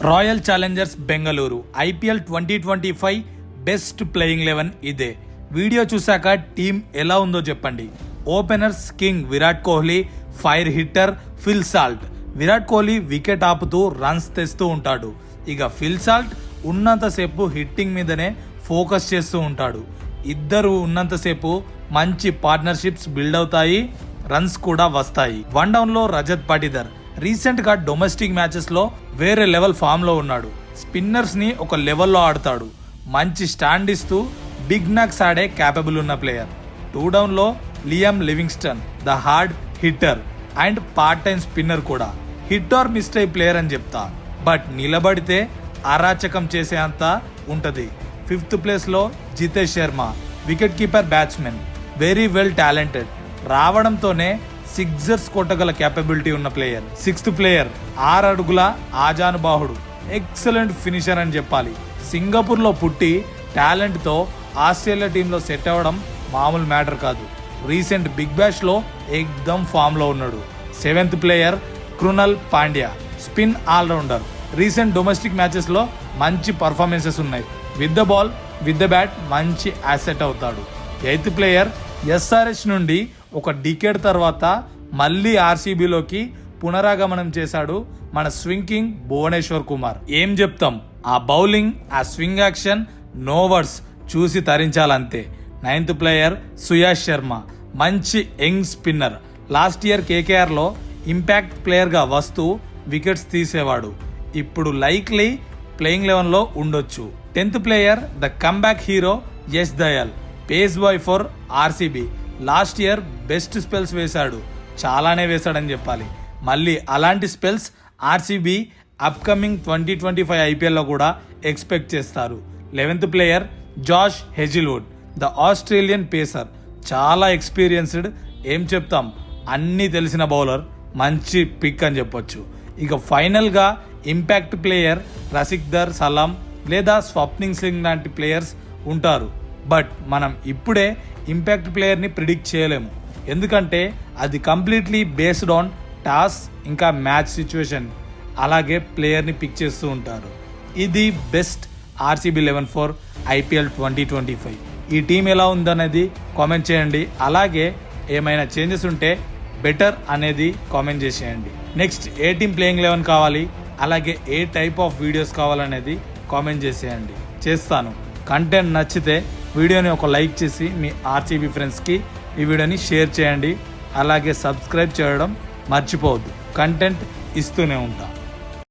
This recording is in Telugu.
Royal challengers Bengaluru IPL 2025 best playing 11 ఇదే. వీడియో చూశాక టీం ఎలా ఉందో చెప్పండి. Openers king Virat Kohli, fire hitter Phil Salt. Virat Kohli wicket ఆపుతూ రన్స్ తెస్తూ ఉంటాడు. ఇక ఫిల్ సాల్ట్ ఉన్నంతసేపు హిట్టింగ్ మీదనే ఫోకస్ చేస్తూ ఉంటాడు. ఇద్దరు ఉన్నంతసేపు మంచి పార్ట్నర్షిప్స్ బిల్డ్ అవుతాయి, రన్స్ కూడా వస్తాయి. వన్ డౌన్ లో రజత్ పాటిదార్ రీసెంట్ గా డొమెస్టిక్ మ్యాచెస్ లో వేరే లెవెల్ ఫామ్ లో ఉన్నాడు. స్పిన్నర్స్ ని ఒక లెవెల్లో ఆడతాడు. మంచి స్టాండ్ ఇస్తూ బిగ్ నాక్స్ ఆడే క్యాపబుల్ ఉన్న ప్లేయర్. టూ డౌన్ లో Liam Livingstone the hard hitter and part time spinner కూడా. Hit or miss type player అని చెప్తా, బట్ నిలబడితే అరాచకం చేసే అంత ఉంటది. 5th ప్లేస్ లో Jitesh Sharma wicket keeper batsmen, very well talented. రావడంతోనే సిక్సర్స్ కొట్టగల క్యాపబిలిటీ ఉన్న ప్లేయర్. 6th ప్లేయర్ 6 అడుగుల ఆజానుబాహుడు, ఎక్సలెంట్ ఫినిషర్ అని చెప్పాలి. సింగపూర్ లో పుట్టి టాలెంట్ తో ఆస్ట్రేలియా టీంలో సెట్ అవ్వడం మామూలు మ్యాటర్ కాదు. రీసెంట్ బిగ్ బ్యాష్ లో ఎక్దమ్ ఫామ్ లో ఉన్నాడు. 7th player Krunal Pandya, spin allrounder. Recent domestic matches లో మంచి పర్ఫార్మెన్సెస్ ఉన్నాయి. With the ball with the bat మంచి యాసెట్ అవుతాడు. 8th ప్లేయర్ SRH నుండి ఒక డికేడ్ తర్వాత మళ్ళీ RCBలోకి పునరాగమనం చేశాడు మన స్వింగ్ కింగ్ భువనేశ్వర్ కుమార్. ఏం చెప్తాం, ఆ బౌలింగ్, ఆ స్వింగ్ యాక్షన్, నో వర్డ్స్, చూసి తరించాలంతే. 9th ప్లేయర్ సుయాష్ శర్మ, మంచి young spinner. Last year KKR లో ఇంపాక్ట్ ప్లేయర్ గా వస్తూ వికెట్స్ తీసేవాడు. ఇప్పుడు లైక్లీ ప్లేయింగ్ 11 లో ఉండొచ్చు. 10th player the comeback hero Yash Dayal, pace boy for RCB. Last year best spells వేశాడు, చాలానే వేశాడని చెప్పాలి. మళ్ళీ అలాంటి స్పెల్స్ RCB అప్కమింగ్ 2025 IPL లో కూడా ఎక్స్పెక్ట్ చేస్తారు. 11th player Josh Hazlewood, the Australian pacer, చాలా ఎక్స్పీరియన్స్డ్. ఏం చెప్తాం, అన్నీ తెలిసిన బౌలర్, మంచి పిక్ అని చెప్పొచ్చు. ఇక ఫైనల్గా ఇంపాక్ట్ ప్లేయర్ రసిక్దర్ సలాం లేదా స్వప్నింగ్ సింగ్ లాంటి ప్లేయర్స్ ఉంటారు. బట్ మనం ఇప్పుడే ఇంపాక్ట్ ప్లేయర్ని ప్రిడిక్ట్ చేయలేము, ఎందుకంటే అది కంప్లీట్లీ బేస్డ్ ఆన్ టాస్ ఇంకా మ్యాచ్ సిచ్యువేషన్. అలాగే ప్లేయర్ని పిక్ చేస్తూ ఉంటారు. ఇది బెస్ట్ RCB 11 ఫర్ IPL 2025. ఈ టీం ఎలా ఉందనేది కామెంట్ చేయండి. అలాగే ఏమైనా చేంజెస్ ఉంటే బెటర్ అనేది కామెంట్ చేసేయండి. నెక్స్ట్ ఏ టీం ప్లేయింగ్ 11 కావాలి, అలాగే ఏ టైప్ ఆఫ్ వీడియోస్ కావాలనేది కామెంట్ చేసేయండి. చేస్తాను. కంటెంట్ నచ్చితే వీడియోని ఒక లైక్ చేసి మీ RCB ఫ్రెండ్స్కి ఈ వీడియోని షేర్ చేయండి. అలాగే సబ్స్క్రైబ్ చేయడం మర్చిపోవద్దు. కంటెంట్ ఇస్తూనే ఉంటా.